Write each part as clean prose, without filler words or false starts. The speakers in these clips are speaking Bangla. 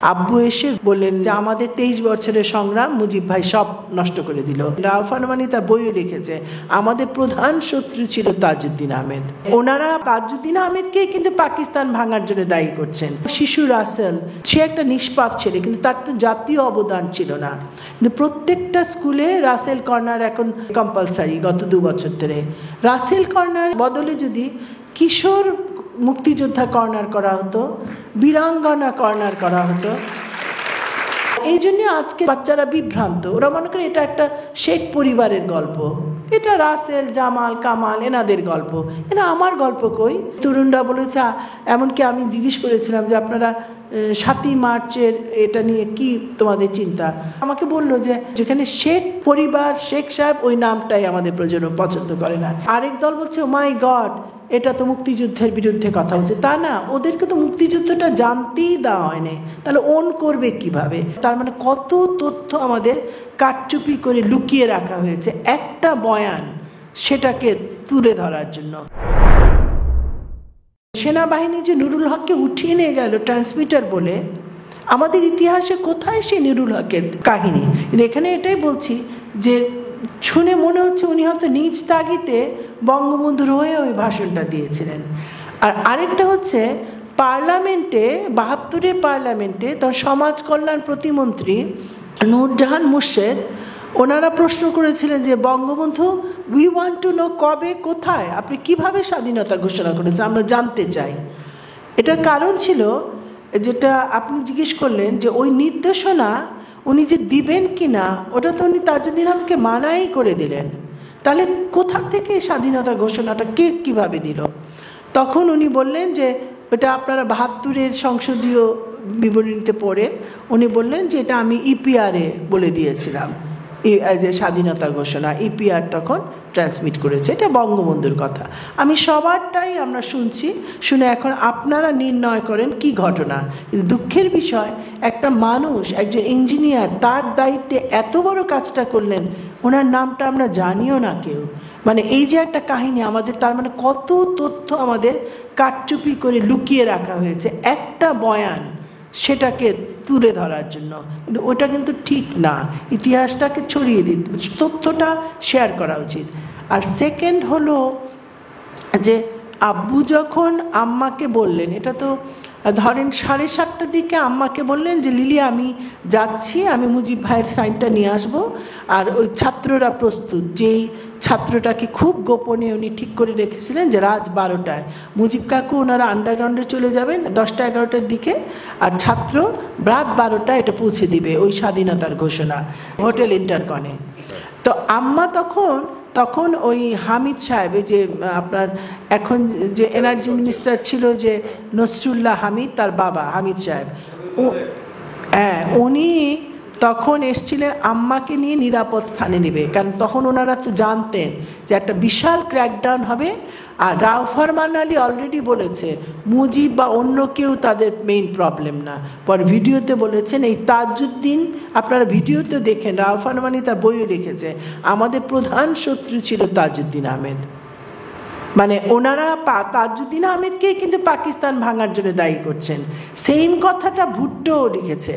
আব্বু এসে বললেন যে আমাদের 23 বছরের সংগ্রাম মুজিব ভাই সব নষ্ট করে দিল। রাউফ আরমানি তার বইও লিখেছে, আমাদের প্রধান শত্রু ছিল তাজউদ্দিন আহমেদ। ওনারা তাজউদ্দিন আহমেদকে কিন্তু পাকিস্তান ভাঙার জন্য দায়ী করছেন। শিশু রাসেল, সে একটা নিষ্পাপ ছেলে, কিন্তু তার তো জাতীয় অবদান ছিল না। কিন্তু প্রত্যেকটা স্কুলে রাসেল কর্নার এখন কম্পালসারি গত 2 বছর ধরে। রাসেল কর্নার বদলে যদি কিশোর মুক্তিযোদ্ধা কর্নার করা হতো, বীরাঙ্গনা কর্নার করা হতো। এই জন্য আজকে বাচ্চারা বিভ্রান্ত, ওরা মনে করে এটা একটা শেখ পরিবারের গল্প, এটা রাসেল জামাল কামাল এনাদের গল্প, এটা আমার গল্প কই। তরুণরা বলেছে, এমনকি আমি জিজ্ঞেস করেছিলাম যে আপনারা 7ই মার্চের এটা নিয়ে কি তোমাদের চিন্তা। আমাকে বললো যে যেখানে শেখ পরিবার শেখ সাহেব ওই নামটাই আমাদের প্রজন্ম পছন্দ করে না। আরেক দল বলছে মাই গড, এটা তো মুক্তিযুদ্ধের বিরুদ্ধে কথা হচ্ছে। তা না, ওদেরকে তো মুক্তিযুদ্ধটা জানতেই দেওয়া হয়নি, তাহলে ওন করবে কিভাবে? তার মানে কত তথ্য আমাদের কারচুপি করে লুকিয়ে রাখা হয়েছে একটা বয়ান সেটাকে তুলে ধরার জন্য। সেনাবাহিনী যে নুরুল হককে উঠিয়ে নিয়ে গেল ট্রান্সমিটার বলে, আমাদের ইতিহাসে কোথায় সে নুরুল হকের কাহিনী? কিন্তু এখানে এটাই বলছি যে শুনে মনে হচ্ছে উনি হয়তো নিজ তাগিতে বঙ্গবন্ধুর হয়ে ওই ভাষণটা দিয়েছিলেন। আর আরেকটা হচ্ছে পার্লামেন্টে 72-এর পার্লামেন্টে তখন সমাজ কল্যাণ প্রতিমন্ত্রী নূরজাহান মুর্শেদ, ওনারা প্রশ্ন করেছিলেন যে Bangabandhu we want to know, কবে কোথায় আপনি কিভাবে স্বাধীনতা ঘোষণা করেছেন, আমরা জানতে চাই। এটার কারণ ছিল যেটা আপনি জিজ্ঞেস করলেন যে ওই নির্দেশনা উনি যে দিবেন কিনা, ওটা তো উনি তাজউদ্দিন আহমেদকে মানাই করে দিলেন। তাহলে কোথা থেকে স্বাধীনতা ঘোষণাটা কে কীভাবে দিল? তখন উনি বললেন যে এটা আপনারা 72-এর সংসদীয় বিবরণীতে পড়েন, উনি বললেন যে এটা আমি ইপিআরে বলে দিয়েছিলাম যে স্বাধীনতা ঘোষণা, ইপিআর তখন ট্রান্সমিট করেছে। এটা বঙ্গবন্ধুর কথা। আমি সবারটাই আমরা শুনছি, শুনে এখন আপনারা নির্ণয় করেন কি ঘটনা। কিন্তু দুঃখের বিষয়, একটা মানুষ, একজন ইঞ্জিনিয়ার, তার দায়িত্বে এত বড় কাজটা করলেন, ওনার নামটা আমরা জানিও না কেউ। মানে এই যে একটা কাহিনী আমাদের, তার মানে কত তথ্য আমাদের কারচুপি করে লুকিয়ে রাখা হয়েছে একটা বয়ান সেটাকে তুলে ধরার জন্য। কিন্তু ওটা কিন্তু ঠিক না, ইতিহাসটাকে ছড়িয়ে দিতে, তথ্যটা শেয়ার করা উচিত। আর সেকেন্ড হলো যে আব্বু যখন আম্মাকে বললেন, এটা তো ধরেন 7:30টার দিকে আম্মাকে বললেন যে লিলি আমি যাচ্ছি, আমি মুজিব ভাইয়ের সাইনটা নিয়ে আসবো, আর ওই ছাত্ররা প্রস্তুত। যেই ছাত্রটাকে খুব গোপনে উনি ঠিক করে রেখেছিলেন যে রাত 12টায় মুজিব কাকু ওনারা আন্ডারগ্রাউন্ডে চলে যাবেন 10টা-11টার দিকে, আর ছাত্র রাত 12টায় এটা পৌঁছে দিবে ওই স্বাধীনতার ঘোষণা হোটেল ইন্টারকনে। তো আম্মা তখন ওই হামিদ সাহেব, যে আপনার এখন যে এনার্জি মিনিস্টার ছিল যে নসরুল্লাহ হামিদ, তার বাবা হামিদ সাহেব, উনি তখন এসছিলেন আম্মাকে নিয়ে নিরাপদ স্থানে নেবে। কারণ তখন ওনারা তো জানতেন যে একটা বিশাল ক্র্যাকডাউন হবে। আর রাউফ আরমানি অলরেডি বলেছে মুজিব বা অন্য কেউ তাদের মেইন প্রবলেম না। পর ভিডিওতে বলেছেন এই তাজউদ্দিন, আপনারা ভিডিওতে দেখেন, রাউফ আরমানি তার বইও লিখেছে, আমাদের প্রধান শত্রু ছিল তাজউদ্দিন আহমেদ। মানে ওনারা তাজউদ্দিন আহমেদকেই কিন্তু পাকিস্তান ভাঙার জন্য দায়ী করছেন। সেম কথাটা ভুট্টোও লিখেছে।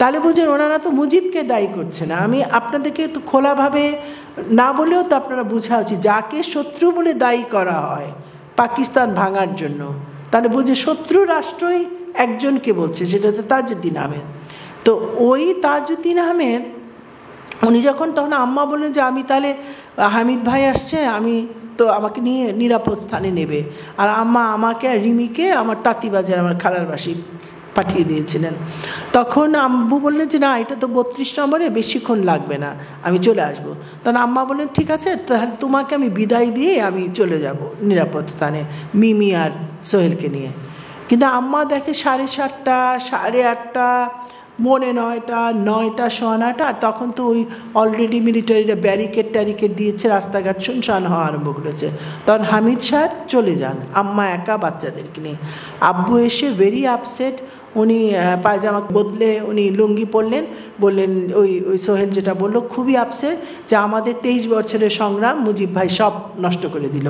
তাহলে বুঝেন ওনারা তো মুজিবকে দায়ী করছে না। আমি আপনাদেরকে তো খোলাভাবে না বলেও তো আপনারা বোঝা উচিত, যাকে শত্রু বলে দায়ী করা হয় পাকিস্তান ভাঙার জন্য, তাহলে বুঝে শত্রু রাষ্ট্রই একজনকে বলছে, সেটা তো তাজউদ্দিন আহমেদ। তো ওই তাজউদ্দিন আহমেদ উনি যখন, তখন আম্মা বললেন যে আমি তাহলে হামিদ ভাই আসছে, আমি তো আমাকে নিয়ে নিরাপদ স্থানে নেবে। আর আম্মা আমাকে আর রিমিকে আমার তাঁতিবাজার আমার খালার বাসি পাঠিয়ে দিয়েছিলেন। তখন আম্মু বললেন যে না, এটা তো 32 নম্বরে, বেশিক্ষণ লাগবে না, আমি চলে আসবো। তখন আম্মা বললেন ঠিক আছে, তাহলে তোমাকে আমি বিদায় দিয়ে আমি চলে যাব নিরাপদ স্থানে মিমি আর সোহেলকে নিয়ে। কিন্তু আম্মা দেখে 7:30, 8:30, 9:30, 9:15, আর তখন তো ওই অলরেডি মিলিটারিরা ব্যারিকেড দিয়েছে, রাস্তাঘাট শুনশান হওয়া আরম্ভ করেছে। তখন হামিদ সাহেব চলে যান, আম্মা একা বাচ্চাদেরকে নিয়ে। আব্বু এসে ভেরি আপসেট, উনি পায়জামা বদলে উনি লুঙ্গি পরলেন, বললেন ওই সোহেল যেটা বললো, খুবই আপসেট যে আমাদের 23 বছরের সংগ্রাম মুজিব ভাই সব নষ্ট করে দিল,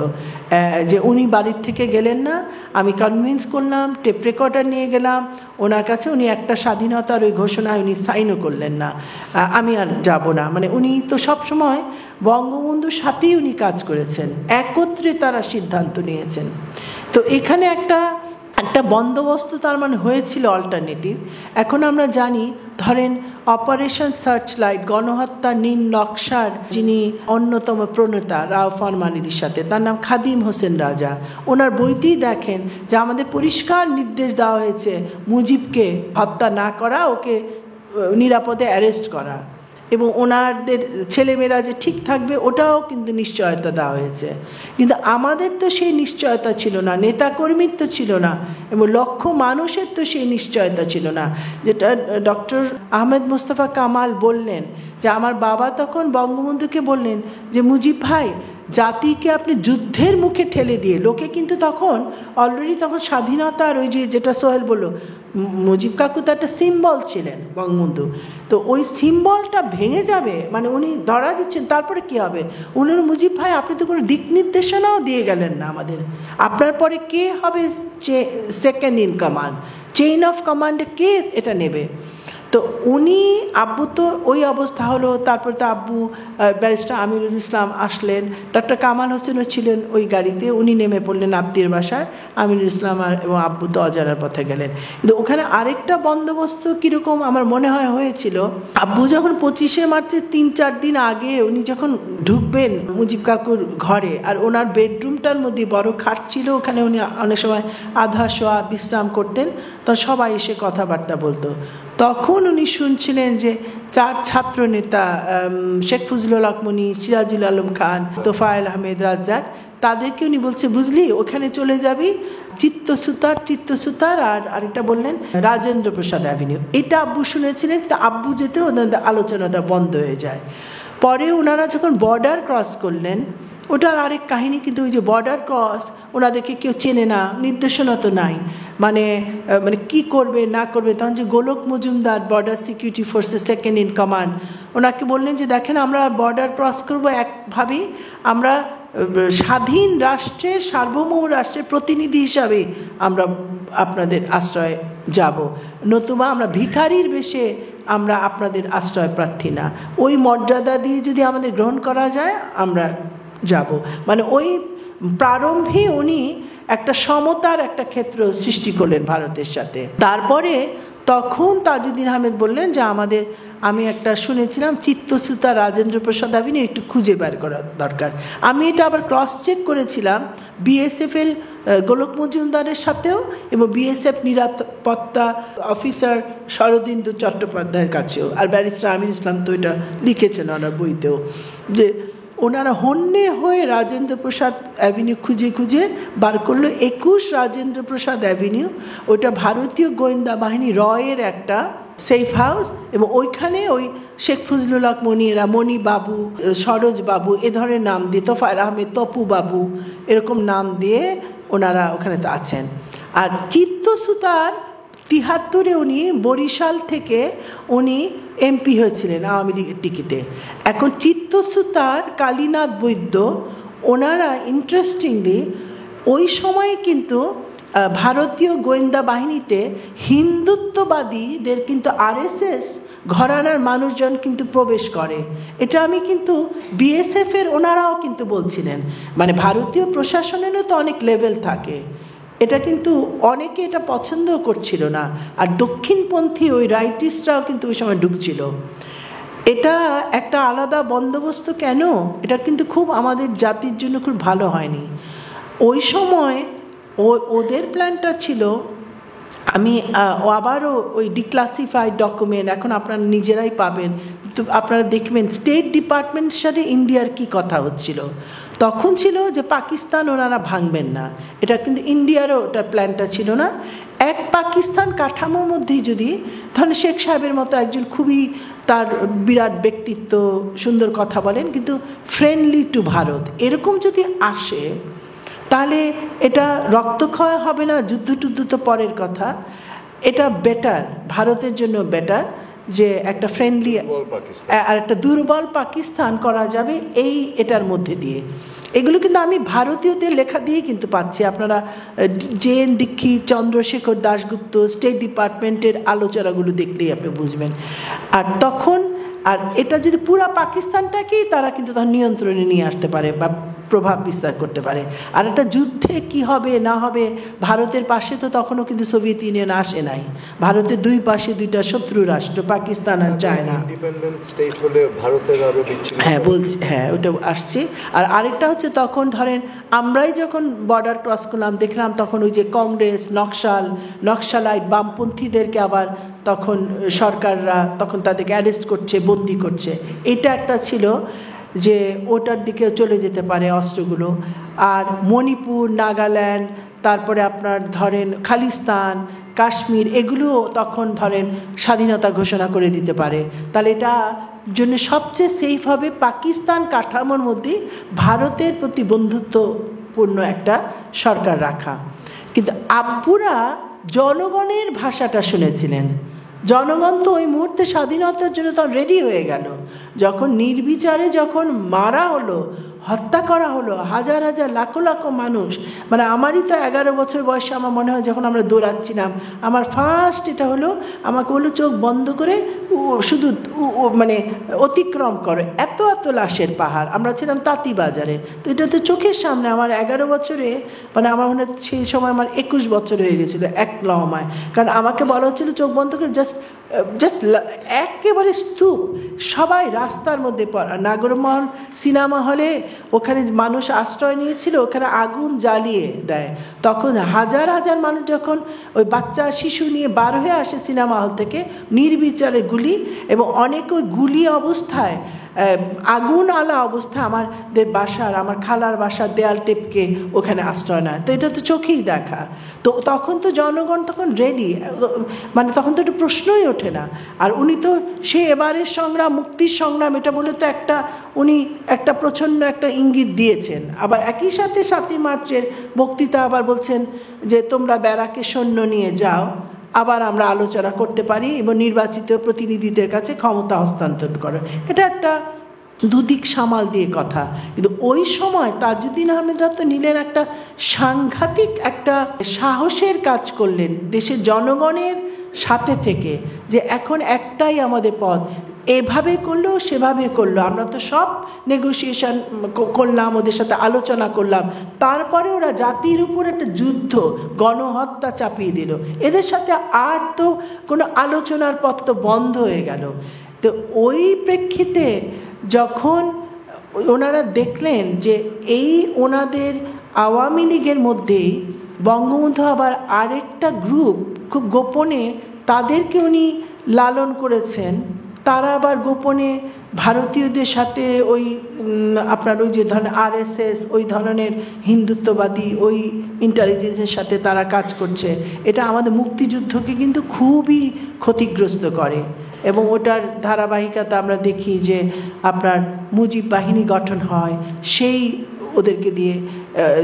যে উনি বাড়ির থেকে গেলেন না, আমি কনভিন্স করলাম, টেপ রেকর্ডার নিয়ে গেলাম ওনার কাছে, উনি একটা স্বাধীনতার ওই ঘোষণায় উনি সাইনও করলেন না, আমি আর যাব না। মানে উনি তো সবসময় বঙ্গবন্ধুর সাথেই উনি কাজ করেছেন, একত্রে তারা সিদ্ধান্ত নিয়েছেন। তো এখানে একটা বন্দোবস্ত তার মানে হয়েছিল অল্টারনেটিভ। এখন আমরা জানি, ধরেন অপারেশন সার্চলাইট, গণহত্যা নীল নকশার যিনি অন্যতম প্রণেতা রাউফ আরমানির সাথে, তার নাম খাদিম হোসেন রাজা, ওনার বইতেই দেখেন যে আমাদের পরিষ্কার নির্দেশ দেওয়া হয়েছে মুজিবকে হত্যা না করা, ওকে নিরাপদে অ্যারেস্ট করা, এবং ওনাদের ছেলেমেয়েরা যে ঠিক থাকবে ওটাও কিন্তু নিশ্চয়তা দেওয়া হয়েছে। কিন্তু আমাদের তো সেই নিশ্চয়তা ছিল না, নেতাকর্মীর তো ছিল না, এবং লক্ষ মানুষের তো সেই নিশ্চয়তা ছিল না। যেটা ডক্টর আহমেদ মোস্তফা কামাল বললেন, যে আমার বাবা তখন বঙ্গবন্ধুকে বললেন যে মুজিব ভাই, জাতিকে আপনি যুদ্ধের মুখে ঠেলে দিয়ে, লোকে কিন্তু তখন অলরেডি তখন স্বাধীনতার ওই যেটা সোহেল বলল, মুজিব কাকু তো একটা সিম্বল ছিলেন বঙ্গবন্ধু, তো ওই সিম্বলটা ভেঙে যাবে, মানে উনি ধরা দিচ্ছেন, তারপরে কি হবে? উনার মুজিব ভাই আপনি তো কোনো দিক নির্দেশনাও দিয়ে গেলেন না আমাদের, আপনার পরে কে হবে second in command, chain of কমান্ডে কে এটা নেবে? তো উনি, আব্বু তো ওই অবস্থা হলো, তারপর তো আব্বু ব্যারিস্টার আমিরুল ইসলাম আসলেন, ডক্টর কামাল হোসেনও ছিলেন ওই গাড়িতে, উনি নেমে পড়লেন আব্দির বাসায়, আমিরুল ইসলাম এবং আব্বু তো অজানার পথে গেলেন। কিন্তু ওখানে আরেকটা বন্দোবস্ত কীরকম আমার মনে হয় হয়েছিল, আব্বু যখন 25শে মার্চের 3-4 দিন আগে উনি যখন ঢুকবেন মুজিব কাকুর ঘরে, আর ওনার বেডরুমটার মধ্যে বড় খাট ছিল, ওখানে উনি অনেক সময় আধা শোয়া বিশ্রাম করতেন, তখন সবাই এসে কথাবার্তা বলতো। তখন উনি শুনছিলেন যে 4 ছাত্র নেতা, শেখ ফজলুল হক মনি, সিরাজুল আলম খান, তোফায়েল আহমেদ রাজ্জাক, তাদেরকে উনি বলছে বুঝলি ওখানে চলে যাবি, চিত্তসুতার আর আরেকটা বললেন রাজেন্দ্র প্রসাদ অ্যাভিনিউ। এটা আব্বু শুনেছিলেন, কিন্তু আব্বু যেতে ওনাদের আলোচনাটা বন্ধ হয়ে যায়। পরে ওনারা যখন বর্ডার ক্রস করলেন, ওটার আরেক কাহিনী, কিন্তু ওই যে বর্ডার ক্রস, ওনাদেরকে কেউ চেনে না, নির্দেশনা তো নাই, মানে কি করবে না করবে। তখন যে গোলক মজুমদার, বর্ডার সিকিউরিটি ফোর্সের সেকেন্ড ইন কমান্ড, ওনাকে বললেন যে দেখেন আমরা বর্ডার ক্রস করবো একভাবেই, আমরা স্বাধীন রাষ্ট্রের, সার্বভৌম রাষ্ট্রের প্রতিনিধি হিসাবে আমরা আপনাদের আশ্রয়ে যাব, নতুবা আমরা ভিখারির বেশে আমরা আপনাদের আশ্রয় প্রার্থী না, ওই মর্যাদা দিয়ে যদি আমাদের গ্রহণ করা যায় আমরা যাব। মানে ওই প্রারম্ভে উনি একটা সমতার একটা ক্ষেত্র সৃষ্টি করলেন ভারতের সাথে। তারপরে তখন তাজউদ্দিন আহমেদ বললেন যে আমি একটা শুনেছিলাম চিত্তসুতা রাজেন্দ্র প্রসাদ অ্যাভিনিউ একটু খুঁজে বের করা দরকার। আমি এটা আবার ক্রস চেক করেছিলাম বিএসএফের গোলক মজুমদারের সাথেও, এবং বিএসএফ নিরাপত্তা অফিসার শরদিন্দু চট্টোপাধ্যায়ের কাছেও, আর ব্যারিস্টার আমির ইসলাম তো এটা লিখেছেন ওনার বইতেও, যে ওনারা হন্যে হয়ে রাজেন্দ্র প্রসাদ অ্যাভিনিউ খুঁজে খুঁজে বার করলো। 21 রাজেন্দ্র প্রসাদ অ্যাভিনিউ, ওটা ভারতীয় গোয়েন্দা বাহিনী রয়ের একটা সেফ হাউস, এবং ওইখানে ওই শেখ ফজলুল হক মনি, এরা মণি বাবু, সরোজ বাবু এ ধরনের নাম দিয়ে, তোফায়েল আহমেদ, তপু বাবু এরকম নাম দিয়ে ওনারা ওখানে তো আছেন। আর চিত্তসুতার 73-এ উনি বরিশাল থেকে উনি এমপি হয়েছিলেন আওয়ামী লীগের টিকিটে। এখন চিত্তসুতার কালীনাথ বৈদ্য, ওনারা ইন্টারেস্টিংলি ওই সময়ে কিন্তু ভারতীয় গোয়েন্দা বাহিনীতে হিন্দুত্ববাদীদের কিন্তু আরএসএস ঘরানার মানুষজন কিন্তু প্রবেশ করে। এটা আমি কিন্তু বিএসএফের ওনারাও কিন্তু বলছিলেন, মানে ভারতীয় প্রশাসনেরও তো অনেক লেভেল থাকে, এটা কিন্তু অনেকে এটা পছন্দও করছিল না। আর দক্ষিণপন্থী ওই রাইটিস্টরাও কিন্তু ওই সময় ঢুকছিল। এটা একটা আলাদা বন্দোবস্ত কেন, এটা কিন্তু খুব আমাদের জাতির জন্য খুব ভালো হয়নি। ওই সময় ওদের প্ল্যানটা ছিল, আমি আবারও ওই ডিক্লাসিফাইড ডকুমেন্ট এখন আপনারা নিজেরাই পাবেন, তো আপনারা দেখবেন স্টেট ডিপার্টমেন্টের সাথে ইন্ডিয়ার কি কথা হচ্ছিল। তখন ছিল যে পাকিস্তান ওনারা ভাঙবেন না, এটা কিন্তু ইন্ডিয়ারও ওটা প্ল্যানটা ছিল না। এক পাকিস্তান কাঠামোর মধ্যেই যদি ধরেন শেখ সাহেবের মতো একজন খুবই তার বিরাট ব্যক্তিত্ব, সুন্দর কথা বলেন, কিন্তু ফ্রেন্ডলি টু ভারত, এরকম যদি আসে তাহলে এটা রক্তক্ষয় হবে না, যুদ্ধ টুদ্ধ তো পরের কথা। এটা বেটার, ভারতের জন্য বেটার যে একটা ফ্রেন্ডলি আর একটা দুর্বল পাকিস্তান করা যাবে এটার মধ্যে দিয়ে। এগুলো কিন্তু আমি ভারতীয়দের লেখা দিয়ে কিন্তু পাচ্ছি। আপনারা জে.এন. দীক্ষিত, চন্দ্রশেখর দাশগুপ্ত, স্টেট ডিপার্টমেন্টের আলোচনাগুলো দেখলেই আপনি বুঝবেন। আর এটা যদি পুরা পাকিস্তানটাকেই তারা কিন্তু তার নিয়ন্ত্রণে নিয়ে আসতে পারে বা প্রভাব বিস্তার করতে পারে। আর একটা যুদ্ধে কি হবে না হবে, ভারতের পাশে তো তখনও কিন্তু সোভিয়েত ইউনিয়ন আসে নাই। ভারতের দুই পাশে দুইটা শত্রু রাষ্ট্র, পাকিস্তান আর চায়না। হ্যাঁ বলছি, হ্যাঁ ওটা আসছে। আর আরেকটা হচ্ছে তখন ধরেন আমরাই যখন বর্ডার ক্রস করলাম দেখলাম তখন ওই যে কংগ্রেস, নকশালাইট বামপন্থীদেরকে আবার তখন সরকাররা তখন তাদেরকে অ্যারেস্ট করছে, বন্দি করছে। এটা একটা ছিল যে ওটার দিকেও চলে যেতে পারে অস্ত্রগুলো। আর মণিপুর, নাগাল্যান্ড, তারপরে আপনার ধরেন খালিস্তান, কাশ্মীর, এগুলোও তখন ধরেন স্বাধীনতা ঘোষণা করে দিতে পারে। তাহলে এটা জন্য সবচেয়ে সেফ হবে পাকিস্তান কাঠামোর মধ্যে ভারতের প্রতি বন্ধুত্বপূর্ণ একটা সরকার রাখা। কিন্তু আব্বুরা জনগণের ভাষাটা শুনেছিলেন। জনগণ তো ওই মুহূর্তে স্বাধীনতার জন্য তখন রেডি হয়ে গেল। যখন নির্বিচারে যখন মারা হলো, হত্যা করা হলো হাজার হাজার লাখো লাখো মানুষ, মানে আমারই তো 11 বছর বয়সে আমার মনে হয় যখন আমরা দৌড়াচ্ছিলাম, আমার ফার্স্ট এটা হলো, আমাকে বললো চোখ বন্ধ করে শুধু মানে অতিক্রম করো, এত এত লাশের পাহাড়। আমরা ছিলাম তাঁতিবাজারে, তো এটা তো চোখের সামনে। আমার 11 বছরে মানে আমার মনে হয় সেই সময় আমার 21 বছর হয়ে গেছিলো এক লহমায়। কারণ আমাকে বলা হচ্ছিলো চোখ বন্ধ করে জাস্ট একেবারে স্তূপ, সবাই রাস্তার মধ্যে নাগরমহল সিনেমা হলে ওখানে মানুষ আশ্রয় নিয়েছিল, ওখানে আগুন জ্বালিয়ে দেয়। তখন হাজার হাজার মানুষ যখন ওই বাচ্চা শিশু নিয়ে বার হয়ে আসে সিনেমা হল থেকে, নির্বিচারে গুলি, এবং অনেক ওই গুলি অবস্থায় আগুন আলা অবস্থায় আমাদের বাসার, আমার খালার বাসার দেয়াল টেপকে ওখানে আশ্রয় নেয়। তো এটা তো চোখেই দেখা। তো তখন তো জনগণ তখন রেডি, মানে তখন তো একটা প্রশ্নই ওঠে না। আর উনি তো সে এবারের সংগ্রাম, মুক্তির সংগ্রাম, এটা বলে তো উনি একটা প্রচণ্ড একটা ইঙ্গিত দিয়েছেন। আবার একই সাথে 7ই মার্চের বক্তৃতা আবার বলছেন যে তোমরা ব্যারাকে সৈন্য নিয়ে যাও, আবার আমরা আলোচনা করতে পারি এবং নির্বাচিত প্রতিনিধিদের কাছে ক্ষমতা হস্তান্তর করো। এটা একটা দুদিক সামাল দিয়ে কথা। কিন্তু ওই সময় তাজউদ্দিন আহমেদরা তো নিলেন একটা সাংঘাতিক একটা সাহসের কাজ করলেন দেশের জনগণের সাথে থেকে, যে এখন একটাই আমাদের পথ। এভাবে করলো সেভাবে করলো, আমরা তো সব নেগোসিয়েশন করলাম, ওদের সাথে আলোচনা করলাম, তারপরে ওরা জাতির উপর একটা যুদ্ধ, গণহত্যা চাপিয়ে দিল। এদের সাথে আর তো কোনো আলোচনার পথ তো বন্ধ হয়ে গেল। তো ওই প্রেক্ষিতে যখন ওনারা দেখলেন যে এই ওনাদের আওয়ামী লীগের মধ্যেই বঙ্গবন্ধু আবার আরেকটা গ্রুপ খুব গোপনে তাদেরকে উনি লালন করেছেন, তারা আবার গোপনে ভারতীয়দের সাথে ওই আপনার ওই যে ধরনের RSS ওই ধরনের হিন্দুত্ববাদী ওই ইন্টেলিজেন্সের সাথে তারা কাজ করছে, এটা আমাদের মুক্তিযুদ্ধকে কিন্তু খুবই ক্ষতিগ্রস্ত করে। এবং ওটার ধারাবাহিকতা আমরা দেখি যে আপনার মুজিব বাহিনী গঠন হয়, সেই ওদেরকে দিয়ে,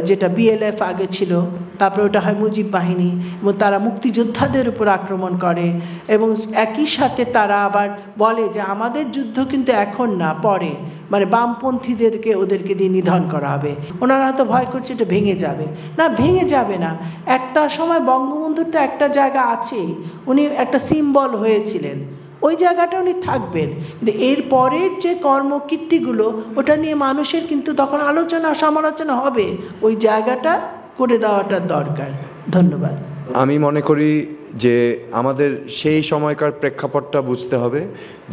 যেটা BLF আগে ছিল, তারপরে ওটা হয় মুজিব বাহিনী, এবং তারা মুক্তিযোদ্ধাদের উপর আক্রমণ করে। এবং একই সাথে তারা আবার বলে যে আমাদের যুদ্ধ কিন্তু এখন না, পরে, মানে বামপন্থীদেরকে ওদেরকে দিয়ে নিধন করা হবে। ওনারা হয়তো ভয় করছে এটা ভেঙে যাবে। না, ভেঙে যাবে না। একটা সময় বঙ্গবন্ধুর তো একটা জায়গা আছেই, উনি একটা সিম্বল হয়েছিলেন, ওই জায়গাটা উনি থাকবেন। কিন্তু এর পরের যে কর্মকীর্তিগুলো, ওটা নিয়ে মানুষের কিন্তু তখন আলোচনা সমালোচনা হবে, ওই জায়গাটা করে দেওয়াটা দরকার। ধন্যবাদ। আমি মনে করি যে আমাদের সেই সময়কার প্রেক্ষাপটটা বুঝতে হবে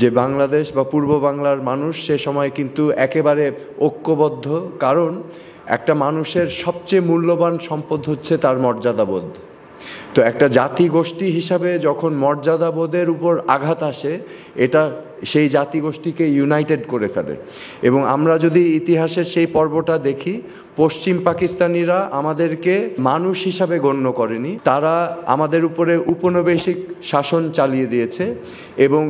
যে বাংলাদেশ বা পূর্ব বাংলার মানুষ সে সময় কিন্তু একেবারে ঐক্যবদ্ধ। কারণ একটা মানুষের সবচেয়ে মূল্যবান সম্পদ হচ্ছে তার মর্যাদাবোধ। তো একটা জাতি গোষ্ঠী হিসাবে যখন মর্যাদাবোধের উপর আঘাত আসে, এটা সেই জাতিগোষ্ঠীকে ইউনাইটেড করে ফেলে। এবং আমরা যদি ইতিহাসের সেই পর্বটা দেখি, পশ্চিম পাকিস্তানিরা আমাদেরকে মানুষ হিসাবে গণ্য করেনি, তারা আমাদের উপরে উপনিবেশিক শাসন চালিয়ে দিয়েছে এবং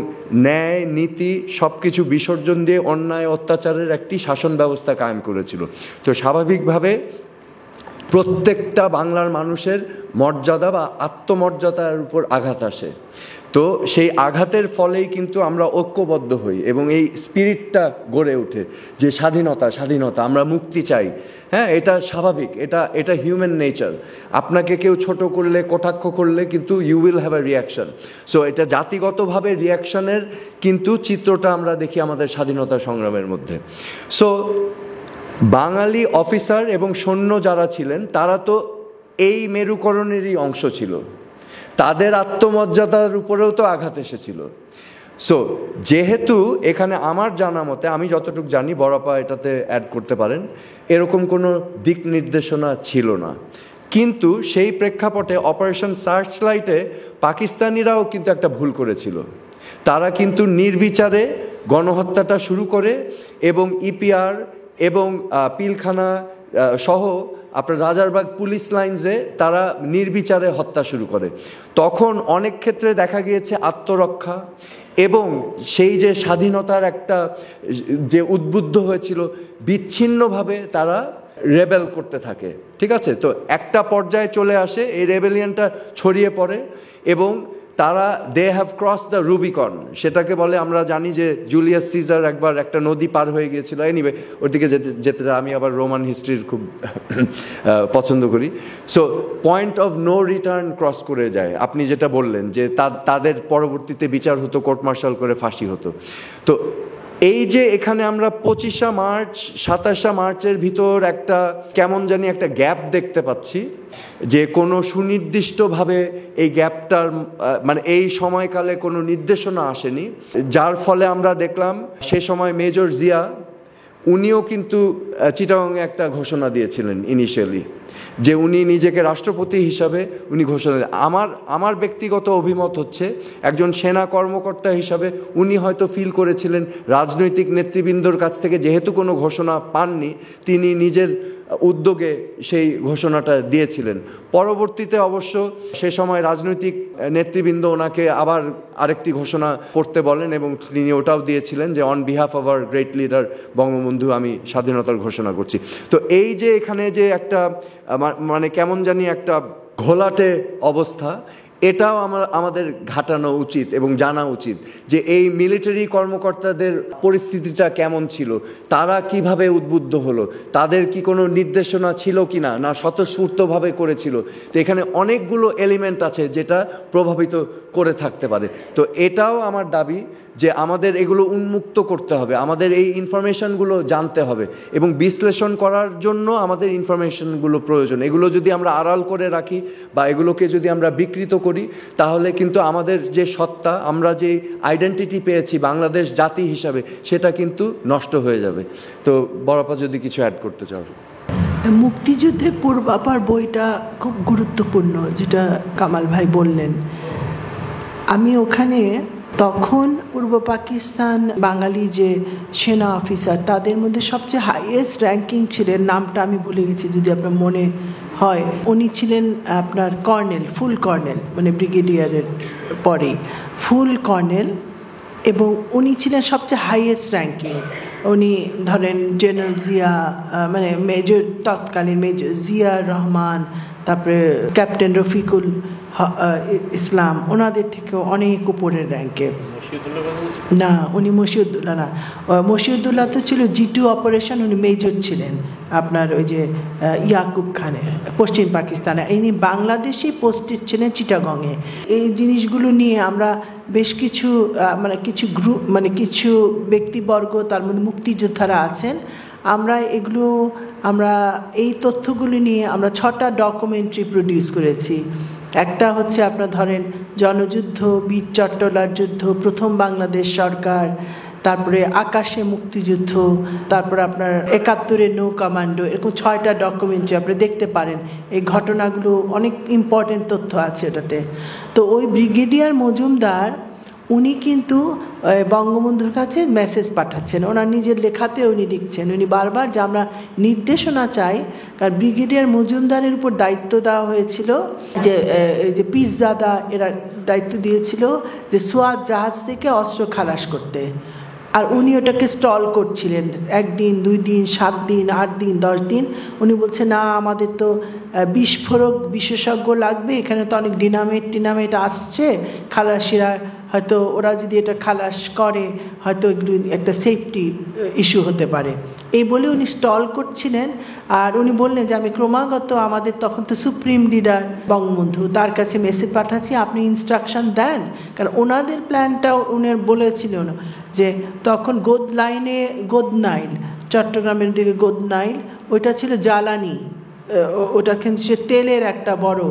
ন্যায় নীতি সব কিছু বিসর্জন দিয়ে অন্যায় অত্যাচারের একটি শাসন ব্যবস্থা কায়েম করেছিল। তো স্বাভাবিকভাবে প্রত্যেকটা বাংলার মানুষের মর্যাদা বা আত্মমর্যাদার উপর আঘাত আসে। তো সেই আঘাতের ফলেই কিন্তু আমরা ঐক্যবদ্ধ হই এবং এই স্পিরিটটা গড়ে ওঠে যে স্বাধীনতা, আমরা মুক্তি চাই। হ্যাঁ, এটা স্বাভাবিক, এটা হিউম্যান নেচার। আপনাকে কেউ ছোট করলে, কটাক্ষ করলে কিন্তু you will have a reaction. So এটা জাতিগতভাবে রিয়াকশনের কিন্তু চিত্রটা আমরা দেখি আমাদের স্বাধীনতা সংগ্রামের মধ্যে। সো বাঙালি অফিসার এবং সৈন্য যারা ছিলেন তারা তো এই মেরুকরণেরই অংশ ছিল, তাদের আত্মমর্যাদার উপরেও তো আঘাত এসেছিল। সো যেহেতু এখানে আমার জানা মতে, আমি যতটুকু জানি, বড়াপা এটাতে অ্যাড করতে পারেন, এরকম কোনো দিক নির্দেশনা ছিল না। কিন্তু সেই প্রেক্ষাপটে অপারেশন সার্চলাইটে পাকিস্তানিরাও কিন্তু একটা ভুল করেছিল। তারা কিন্তু নির্বিচারে গণহত্যাটা শুরু করে এবং ইপিআর এবং পিলখানা সহ আপনার রাজারবাগ পুলিশ লাইন্সে তারা নির্বিচারে হত্যা শুরু করে। তখন অনেক ক্ষেত্রে দেখা গিয়েছে আত্মরক্ষা এবং সেই যে স্বাধীনতার একটা যে উদ্বুদ্ধ হয়েছিল, বিচ্ছিন্নভাবে তারা রেবেল করতে থাকে। ঠিক আছে, তো একটা পর্যায়ে চলে আসে, এই রেবেলিয়নটা ছড়িয়ে পড়ে এবং তারা they have cross the Rubicon, সেটাকে বলে। আমরা জানি যে জুলিয়াস সিজার একবার একটা নদী পার হয়ে গিয়েছিল। এনিওয়ে, ওর দিকে যেতে আমি আবার রোমান হিস্ট্রির খুব পছন্দ করি। So point of no return cross করে যায়। আপনি যেটা বললেন যে তাদের পরবর্তীতে বিচার হতো, কোর্ট মার্শাল করে ফাঁসি হতো। তো এই যে এখানে আমরা 25শে মার্চ 27শে মার্চের ভিতর একটা কেমন জানি একটা গ্যাপ দেখতে পাচ্ছি, যে কোনো সুনির্দিষ্টভাবে এই গ্যাপটার মানে এই সময়কালে কোনো নির্দেশনা আসেনি, যার ফলে আমরা দেখলাম সে সময় মেজর জিয়া উনিও কিন্তু চিটাগংয়ে একটা ঘোষণা দিয়েছিলেন ইনিশিয়ালি, যে উনি নিজেকে রাষ্ট্রপতি হিসাবে উনি ঘোষণা। আমার ব্যক্তিগত অভিমত হচ্ছে, একজন সেনা কর্মকর্তা হিসাবে উনি হয়তো ফিল করেছিলেন রাজনৈতিক নেতৃবৃন্দর কাছ থেকে যেহেতু কোনো ঘোষণা পাননি, তিনি নিজের উদ্যোগে সেই ঘোষণাটা দিয়েছিলেন। পরবর্তীতে অবশ্য সে সময় রাজনৈতিক নেতৃবৃন্দ ওনাকে আবার আরেকটি ঘোষণা করতে বলেন এবং তিনি ওটাও দিয়েছিলেন যে on behalf of our great leader Bangabandhu আমি স্বাধীনতার ঘোষণা করছি। তো এই যে এখানে যে একটা মানে কেমন জানি একটা ঘোলাটে অবস্থা, এটাও আমাদের ঘাটানো উচিত এবং জানা উচিত যে এই মিলিটারি কর্মকর্তাদের পরিস্থিতিটা কেমন ছিল, তারা কিভাবে উদ্বুদ্ধ হলো, তাদের কি কোনো নির্দেশনা ছিল কি না স্বতঃস্ফূর্তভাবে করেছিল। তো এখানে অনেকগুলো এলিমেন্ট আছে যেটা প্রভাবিত করে থাকতে পারে। তো এটাও আমার দাবি যে আমাদের এগুলো উন্মুক্ত করতে হবে, আমাদের এই ইনফরমেশনগুলো জানতে হবে এবং বিশ্লেষণ করার জন্য আমাদের ইনফরমেশনগুলো প্রয়োজন। এগুলো যদি আমরা আড়াল করে রাখি বা এগুলোকে যদি আমরা বিকৃত করি, তাহলে কিন্তু আমাদের যে সত্তা, আমরা যে আইডেন্টিটি পেয়েছি বাংলাদেশ জাতি হিসাবে, সেটা কিন্তু নষ্ট হয়ে যাবে। তো বড়াপা যদি কিছু অ্যাড করতে চাও। মুক্তিযুদ্ধের পূর্বাপার বইটা খুব গুরুত্বপূর্ণ, যেটা কামাল ভাই বললেন। আমি ওখানে তখন পূর্ব পাকিস্তান বাঙালি যে সেনা অফিসার, তাদের মধ্যে সবচেয়ে হাইয়েস্ট র্যাঙ্কিং ছিলেন, নামটা আমি ভুলে গেছি যদি আপনার মনে হয়, উনি ছিলেন আপনার কর্নেল, ফুল কর্নেল, মানে ব্রিগেডিয়ারের পরেই ফুল কর্নেল, এবং উনি ছিলেন সবচেয়ে হাইয়েস্ট র্যাঙ্কিং। উনি ধরেন জেনারেল জিয়া, মানে মেজর, তৎকালীন মেজর জিয়া রহমান, তারপরে ক্যাপ্টেন রফিকুল ইসলাম, ওনাদের থেকেও অনেক উপরের র্যাঙ্কে। না, উনি মশিউদ্দৌলা না, মশিউদ্দৌলা তো ছিল G2 অপারেশন, উনি মেজর ছিলেন আপনার ওই যে ইয়াকুব খানের পশ্চিম পাকিস্তানে। ইনি বাংলাদেশে পোস্টেড ছিলেন চিটাগংয়ে। এই জিনিসগুলো নিয়ে আমরা বেশ কিছু মানে কিছু গ্রুপ, মানে কিছু ব্যক্তিবর্গ, তার মধ্যে মুক্তিযোদ্ধারা আছেন, আমরা এই তথ্যগুলো নিয়ে আমরা 6টা ডকুমেন্টারি প্রডিউস করেছি। একটা হচ্ছে আপনার ধরেন জনযুদ্ধ, বীর চট্টলার যুদ্ধ, প্রথম বাংলাদেশ সরকার, তারপরে আকাশে মুক্তিযুদ্ধ, তারপরে আপনার 71-এর নৌ কমান্ডো, এরকম 6টা ডকুমেন্টারি আপনি দেখতে পারেন। এই ঘটনাগুলো অনেক ইম্পর্টেন্ট তথ্য আছে এটাতে। তো ওই ব্রিগেডিয়ার মজুমদার উনি কিন্তু বঙ্গবন্ধুর কাছে মেসেজ পাঠাচ্ছেন, ওনার নিজের লেখাতে উনি লিখছেন, উনি বারবার যে আমরা নির্দেশনা চাই। কারণ ব্রিগেডিয়ার মজুমদারের উপর দায়িত্ব দেওয়া হয়েছিল যে এই যে পীরজাদা এরা দায়িত্ব দিয়েছিল যে সোয়াত জাহাজ থেকে অস্ত্র খালাস করতে। আর উনি ওটাকে স্টল করছিলেন 1 দিন 2 দিন 7 দিন 8 দিন 10 দিন। উনি বলছে না আমাদের তো বিস্ফোরক বিশেষজ্ঞ লাগবে, এখানে তো অনেক ডিনামেট আসছে, খালাসিরা হয়তো ওরা যদি এটা খালাস করে হয়তো এগুলো একটা সেফটি ইস্যু হতে পারে, এই বলে উনি স্টল করছিলেন। আর উনি বললেন যে আমি ক্রমাগত আমাদের তখন তো সুপ্রিম লিডার বঙ্গবন্ধু, তার কাছে মেসেজ পাঠাচ্ছি, আপনি ইনস্ট্রাকশন দেন। কারণ ওনাদের প্ল্যানটাও উনি বলেছিলেন যে তখন গোদনাইল চট্টগ্রামের দিকে গোদনাইল ওইটা ছিল জ্বালানি, ওটা কিন্তু সে তেলের একটা বড়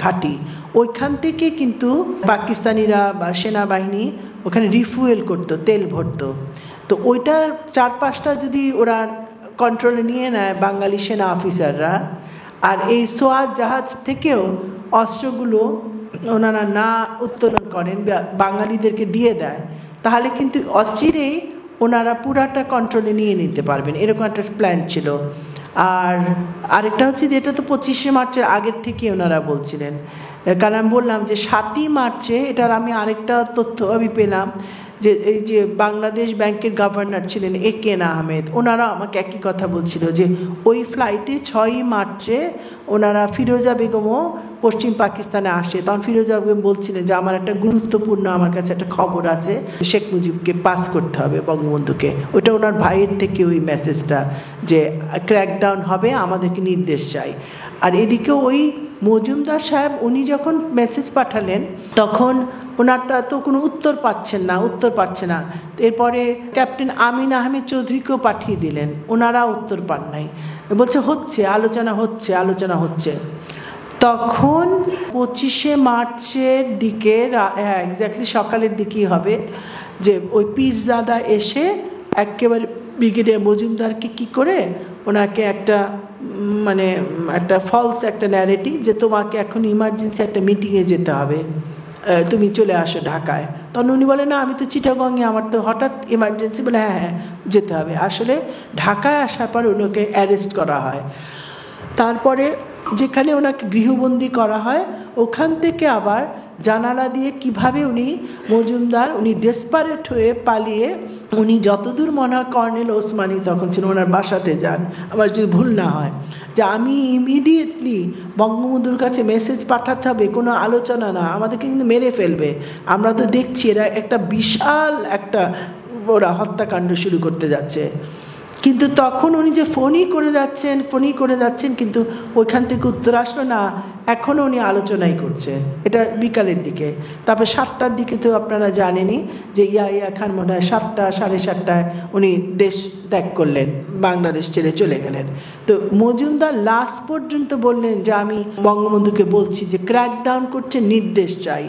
ঘাঁটি, ওইখান থেকে কিন্তু পাকিস্তানিরা বা সেনাবাহিনী ওখানে রিফুয়েল করতো, তেল ভরতো। তো ওইটার 4-5টা যদি ওরা কন্ট্রোলে নিয়ে নেয় বাঙালি সেনা অফিসাররা, আর এই সোয়াজ জাহাজ থেকেও অস্ত্রগুলো ওনারা না উত্তোলন করেন, বাঙালিদেরকে দিয়ে দেয়, তাহলে কিন্তু অচিরেই ওনারা পুরাটা কন্ট্রোলে নিয়ে নিতে পারবেন, এরকম একটা প্ল্যান ছিল। আর আরেকটা হচ্ছে যে এটা তো 25শে মার্চের আগের থেকে ওনারা বলছিলেন, কারণ আমি বললাম যে 7ই মার্চে এটার আমি আরেকটা তথ্য আমি পেলাম যে এই যে বাংলাদেশ ব্যাংকের গভর্নর ছিলেন একেন আহমেদ, ওনারা আমাকে একই কথা বলছিল যে ওই ফ্লাইটে 6ই মার্চে ওনারা ফিরোজা বেগমও পশ্চিম পাকিস্তানে আসে। তখন ফিরোজা বেগম বলছিলেন যে আমার একটা গুরুত্বপূর্ণ, আমার কাছে একটা খবর আছে, শেখ মুজিবকে পাস করতে হবে বঙ্গবন্ধুকে। ওইটা ওনার ভাইয়ের থেকে ওই মেসেজটা যে ক্র্যাকডাউন হবে, আমাদেরকে নির্দেশ চাই। আর এদিকে ওই মজুমদার সাহেব উনি যখন মেসেজ পাঠালেন তখন ওনারটা তো কোনো উত্তর পাচ্ছে না। এরপরে ক্যাপ্টেন আমিন আহমেদ চৌধুরীকেও পাঠিয়ে দিলেন, ওনারা উত্তর পান নাই, বলছে আলোচনা হচ্ছে। তখন 25শে মার্চের দিকে, হ্যাঁ এক্স্যাক্টলি সকালের দিকেই হবে, যে ওই পীরজাদা এসে একেবারে ব্রিগেডিয়ার মজুমদারকে কি করে ওনাকে একটা ফলস একটা ন্যারেটিভ যে তোমাকে এখন ইমার্জেন্সি একটা মিটিংয়ে যেতে হবে, তুমি চলে আসো ঢাকায়। তখন উনি বলে না আমি তো চিটাগংয়ে, আমার তো হঠাৎ ইমার্জেন্সি, বলে হ্যাঁ যেতে হবে। আসলে ঢাকায় আসার পর ওনাকে অ্যারেস্ট করা হয়, তারপরে যেখানে ওনাকে গৃহবন্দী করা হয় ওখান থেকে আবার জানালা দিয়ে কিভাবে উনি ডেসপারেট হয়ে পালিয়ে, উনি যতদূর মনে হয় কর্নেল ওসমানী তখন ছিল ওনার বাসাতে যান, আমার যদি ভুল না হয়, যে আমি ইমিডিয়েটলি বঙ্গবন্ধুর কাছে মেসেজ পাঠাতে হবে, কোনো আলোচনা না, আমাদেরকে কিন্তু মেরে ফেলবে, আমরা তো দেখছি এরা একটা বিশাল ওরা হত্যাকাণ্ড শুরু করতে যাচ্ছে। কিন্তু তখন উনি যে ফোনই করে যাচ্ছেন কিন্তু ওইখান থেকে উত্তর আসলো না, এখনও উনি আলোচনাই করছে। এটা বিকালের দিকে। তারপর 7টার দিকে তো আপনারা জানেনই যে ইয়াহিয়া খান মনে হয় 7টা 7:30টায় উনি দেশ ত্যাগ করলেন, বাংলাদেশ ছেড়ে চলে গেলেন। তো মজুমদার লাস্ট পর্যন্ত বললেন যে আমি বঙ্গবন্ধুকে বলছি যে ক্র্যাকডাউন করছে, নির্দেশ চাই।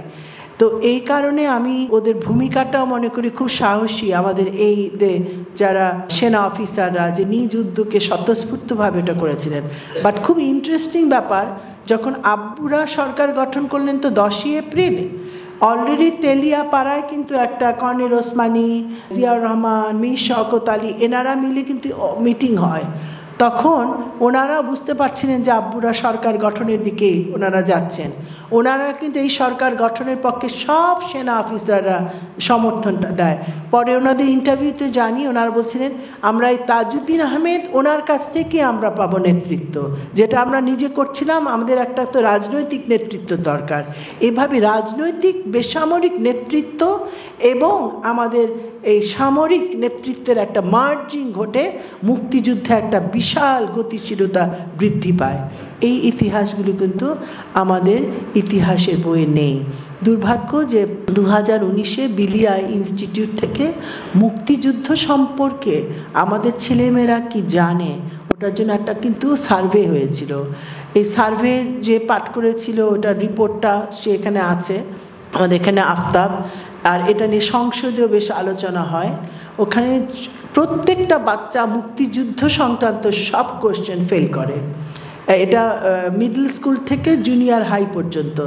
তো এই কারণে আমি ওদের ভূমিকাটাও মনে করি খুব সাহসী, আমাদের এই যারা সেনা অফিসাররা যে নিজ উদ্যোগে স্বতঃস্ফূর্তভাবে এটা করেছিলেন। বাট খুব ইন্টারেস্টিং ব্যাপার, যখন আব্বুরা সরকার গঠন করলেন তো 10ই এপ্রিল, অলরেডি তেলিয়াপাড়ায় কিন্তু একটা কর্নেল ওসমানী, জিয়াউর রহমান, মীর শওকত আলী এনারা মিলে কিন্তু মিটিং হয়। তখন ওনারা বুঝতে পারছিলেন যে আব্বুরা সরকার গঠনের দিকে ওনারা যাচ্ছেন, ওনারা কিন্তু এই সরকার গঠনের পক্ষে সব সেনা অফিসাররা সমর্থনটা দেয়। পরে ওনাদের ইন্টারভিউতে জানি ওনারা বলছিলেন আমরা এই তাজউদ্দিন আহমেদ ওনার কাছ থেকে আমরা পাবো নেতৃত্ব, যেটা আমরা নিজে করছিলাম, আমাদের একটা তো রাজনৈতিক নেতৃত্ব দরকার। এভাবে রাজনৈতিক বেসামরিক নেতৃত্ব এবং আমাদের এই সামরিক নেতৃত্বের একটা মার্জিং ঘটে, মুক্তিযুদ্ধে একটা বিশাল গতিশীলতা বৃদ্ধি পায়। এই ইতিহাসগুলি কিন্তু আমাদের ইতিহাসের বইয়ে নেই। দুর্ভাগ্য যে 2019-এ বিলিয়া ইনস্টিটিউট থেকে মুক্তিযুদ্ধ সম্পর্কে আমাদের ছেলেমেয়েরা কি জানে ওটার জন্য একটা কিন্তু সার্ভে হয়েছিল। এই সার্ভে যে পাঠ করেছিল ওটার রিপোর্টটা সে এখানে আছে, আমাদের এখানে আফতাব, আর এটা নিয়ে সংসদেও বেশ আলোচনা হয়। ওখানে প্রত্যেকটা বাচ্চা মুক্তিযুদ্ধ সংক্রান্ত সব কোশ্চেন ফেল করে। এটা মিডল স্কুল থেকে জুনিয়র হাই পর্যন্ত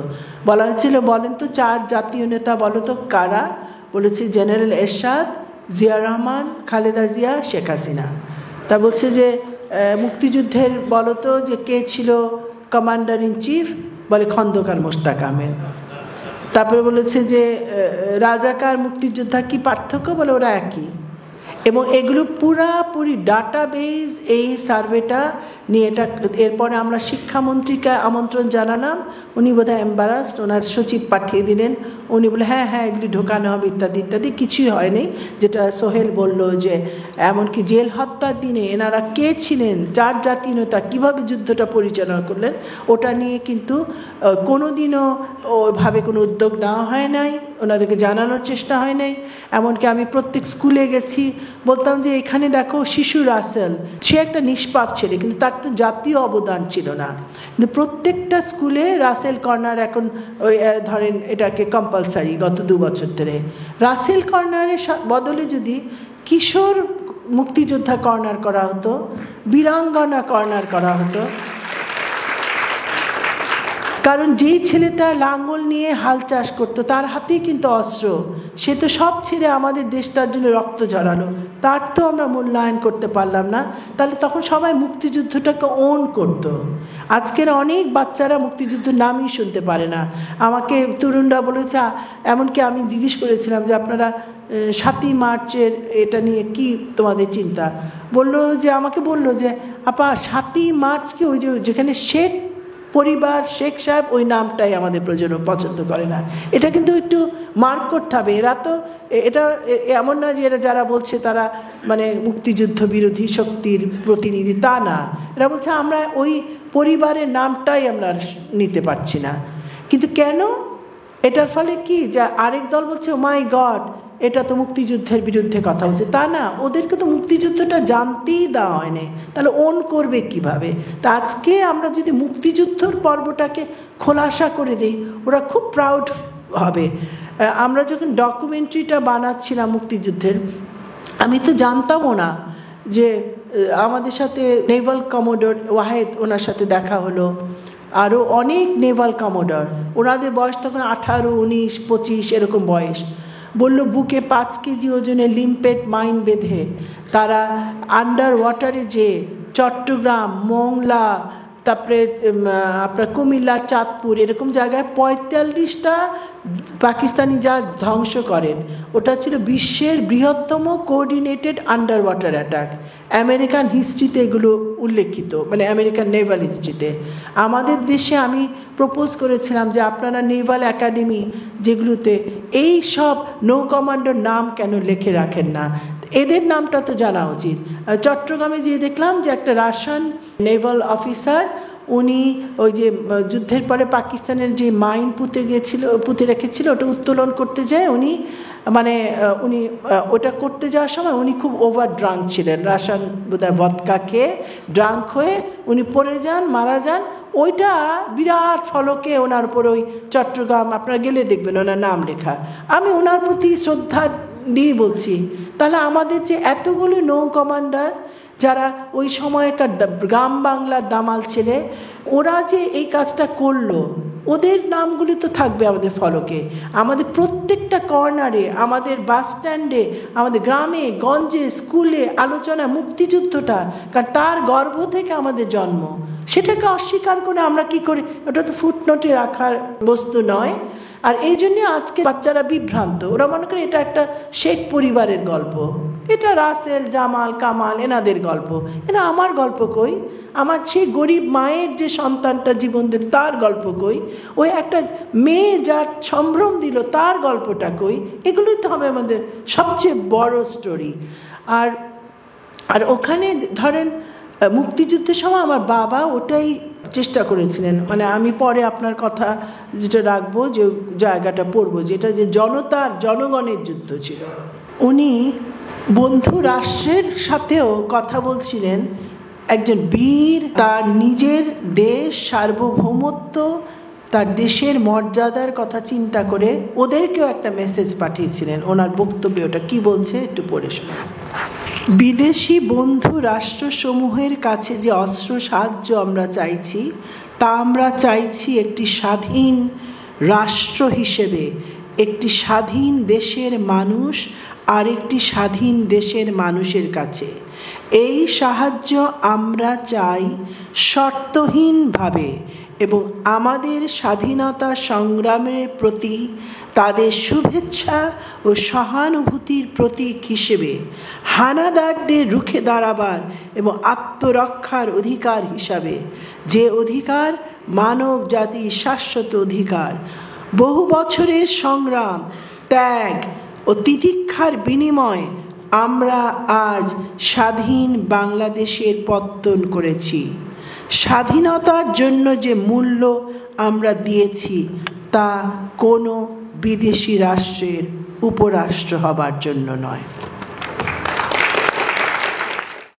বলা হয়েছিল, বলেন তো 4 জাতীয় নেতা বলো তো কারা? বলেছে জেনারেল এরশাদ, জিয়া রহমান, খালেদা জিয়া, শেখ হাসিনা। তা বলছে যে মুক্তিযুদ্ধের বলো তো যে কে ছিল কমান্ডার ইন চিফ? বলে খন্দকার মোশতাক আহমেদ। তারপরে বলেছে যে রাজাকার মুক্তিযোদ্ধা কি পার্থক্য? বলে ওরা একই। এবং এগুলো পুরাপুরি ডাটাবেজ, এই সার্ভেটা নিয়ে এটা এরপরে আমরা শিক্ষামন্ত্রীকে আমন্ত্রণ জানালাম, উনি বোধহয় এম্বারাসড, ওনার সচিব পাঠিয়ে দিলেন, উনি বলে হ্যাঁ হ্যাঁ এগুলি ঢোকানো হবে ইত্যাদি ইত্যাদি। কিছুই হয়নি, যেটা সোহেল বলল যে এমনকি জেল হত্যার দিনে এনারা কে ছিলেন, চার জাতীয়তা, কীভাবে যুদ্ধটা পরিচালনা করলেন, ওটা নিয়ে কিন্তু কোনোদিনও ওইভাবে কোনো উদ্যোগ নেওয়া হয় নাই, ওনাদেরকে জানানোর চেষ্টা হয় নাই। এমনকি আমি প্রত্যেক স্কুলে গেছি, বলতাম যে এখানে দেখো শিশু রাসেল, সে একটা নিষ্পাপ ছেলে, কিন্তু তার তো জাতীয় অবদান ছিল না, কিন্তু প্রত্যেকটা স্কুলে রাসেল কর্নার এখন ওই ধরেন এটাকে কম্পালসারি গত 2 বছর ধরে। রাসেল কর্নারের বদলে যদি কিশোর মুক্তিযোদ্ধা কর্নার করা হতো, বীরাঙ্গনা কর্নার করা হতো, কারণ যেই ছেলেটা লাঙ্গল নিয়ে হাল চাষ করতো তার হাতেই কিন্তু অস্ত্র, সে তো সব ছেড়ে আমাদের দেশটার জন্য রক্ত ঝরালো, তার তো আমরা মূল্যায়ন করতে পারলাম না। তাহলে তখন সবাই মুক্তিযুদ্ধটাকে ওন করতো। আজকের অনেক বাচ্চারা মুক্তিযুদ্ধের নামই শুনতে পারে না। আমাকে তরুণরা বলেছে, এমনকি আমি জিজ্ঞেস করেছিলাম যে আপনারা 7ই মার্চের এটা নিয়ে কি তোমাদের চিন্তা, আমাকে বললো যে আপা 7ই মার্চকে ওই যেখানে শেখ পরিবার, শেখ সাহেব, ওই নামটাই আমাদের প্রজন্ম পছন্দ করে না। এটা কিন্তু একটু মার্ক করতে হবে। এরা তো এটা এমন না যে এরা যারা বলছে তারা মানে মুক্তিযুদ্ধ বিরোধী শক্তির প্রতিনিধি, তা না। এরা বলছে আমরা ওই পরিবারের নামটাই আমরা নিতে পারছি না। কিন্তু কেন? এটার ফলে কি, যে আরেক দল বলছে মাই গড এটা তো মুক্তিযুদ্ধের বিরুদ্ধে কথা বলছে, তা না, ওদেরকে তো মুক্তিযুদ্ধটা জানতেই দেওয়া হয়নি, তাহলে ওন করবে কিভাবে? তা আজকে আমরা যদি মুক্তিযুদ্ধর পর্বটাকে খোলাসা করে দিই, ওরা খুব প্রাউড হবে। আমরা যখন ডকুমেন্টারিটা বানাচ্ছিলাম মুক্তিযুদ্ধের, আমি তো জানতামও না যে আমাদের সাথে নেভাল কমোডোর ওয়াহেদ, ওনার সাথে দেখা হলো, আরও অনেক নেভাল কমোডর, ওনাদের বয়স তখন 18, 19, 25 এরকম বয়স। বলল বুকে 5 কেজি ওজনের লিম্পেট মাইন বেঁধে তারা আন্ডার ওয়াটারে যে চট্টগ্রাম, মোংলা, তারপরে আপনার কুমিল্লা, চাঁদপুর এরকম জায়গায় 45টা পাকিস্তানি যা ধ্বংস করেন, ওটা ছিল বিশ্বের বৃহত্তম coordinated underwater attack. American হিস্ট্রিতে এগুলো উল্লেখিত, মানে আমেরিকান নেভাল হিস্ট্রিতে। আমাদের দেশে আমি প্রপোজ করেছিলাম যে আপনারা নেভাল একাডেমি যেগুলোতে এই সব নৌ কমান্ডোর নাম কেন লিখে রাখেন না, এদের নামটা তো জানা উচিত। চট্টগ্রামে যেয়ে দেখলাম যে একটা রাশিয়ান নেভাল অফিসার, উনি ওই যে যুদ্ধের পরে পাকিস্তানের যে মাইন পুঁতে রেখেছিল ওটা উত্তোলন করতে যায়, উনি ওটা করতে যাওয়ার সময় উনি খুব ওভার ড্রাঙ্ক ছিলেন, রাশিয়ান বোধহয় ভদকা খেয়ে ড্রাঙ্ক হয়ে উনি পড়ে যান, মারা যান। ওইটা বিরাট ফলকে ওনার উপর ওই চট্টগ্রাম, আপনারা গেলে দেখবেন ওনার নাম লেখা। আমি ওনার প্রতি শ্রদ্ধা দিয়ে বলছি, তাহলে আমাদের যে এতগুলো নৌ কমান্ডার যারা ওই সময়কার গ্রাম বাংলার দামাল ছেলে, ওরা যে এই কাজটা করলো, ওদের নামগুলি তো থাকবে আমাদের ফলকে। আমাদের প্রত্যেকটা কর্নারে, আমাদের বাস স্ট্যান্ডে, আমাদের গ্রামে গঞ্জে, স্কুলে আলোচনা মুক্তিযুদ্ধটা, কারণ তার গর্ভ থেকে আমাদের জন্ম। সেটাকে অস্বীকার করে আমরা কি করি? ওটা তো ফুটনোটে রাখার বস্তু নয়। আর এই জন্য আজকে বাচ্চারা বিভ্রান্ত, ওরা মনে করে এটা একটা শেখ পরিবারের গল্প, এটা রাসেল, জামাল, কামাল এনাদের গল্প। এটা আমার গল্প কই? আমার সেই গরিব মায়ের যে সন্তানটা জীবন দিল তার গল্প কই? ওই একটা মেয়ে যার সম্ভ্রম দিল তার গল্পটা কই? এগুলোই তো হবে আমাদের সবচেয়ে বড় স্টোরি। আর ওখানে ধরেন মুক্তিযুদ্ধের সময় আমার বাবা ওটাই চেষ্টা করেছিলেন, মানে আমি পরে আপনার কথা যেটা রাখবো, যে জায়গাটা পড়বো, যেটা যে জনগণের যুদ্ধ ছিল। উনি বন্ধু রাষ্ট্রের সাথেও কথা বলছিলেন, একজন বীর তার নিজের দেশ সার্বভৌমত্ব, তার দেশের মর্যাদার কথা চিন্তা করে ওদেরকেও একটা মেসেজ পাঠিয়েছিলেন। ওনার বক্তব্যে ওটা কি বলছে একটু পড়ে শোনা। বিদেশি বন্ধু রাষ্ট্রসমূহের কাছে যে অস্ত্র সাহায্য আমরা চাইছি, তা আমরা চাইছি একটি স্বাধীন রাষ্ট্র হিসেবে একটি স্বাধীন দেশের মানুষ আর একটি স্বাধীন দেশের মানুষের কাছে। এই সাহায্য আমরা চাই শর্তহীনভাবে এবং আমাদের স্বাধীনতা সংগ্রামের প্রতি তাদের শুভেচ্ছা ও সহানুভূতির প্রতীক হিসেবে হানাদারদের রুখে দাঁড়াবার এবং আত্মরক্ষার অধিকার হিসাবে, যে অধিকার মানব জাতির শাশ্বত অধিকার, বহু বছরের সংগ্রাম, ত্যাগ ও তিতিক্ষার বিনিময়ে আমরা আজ স্বাধীন বাংলাদেশের পত্তন করেছি। স্বাধীনতার জন্য যে মূল্য আমরা দিয়েছি তা কোনো বিদেশি রাষ্ট্রের উপরাষ্ট্র হবার জন্য নয়।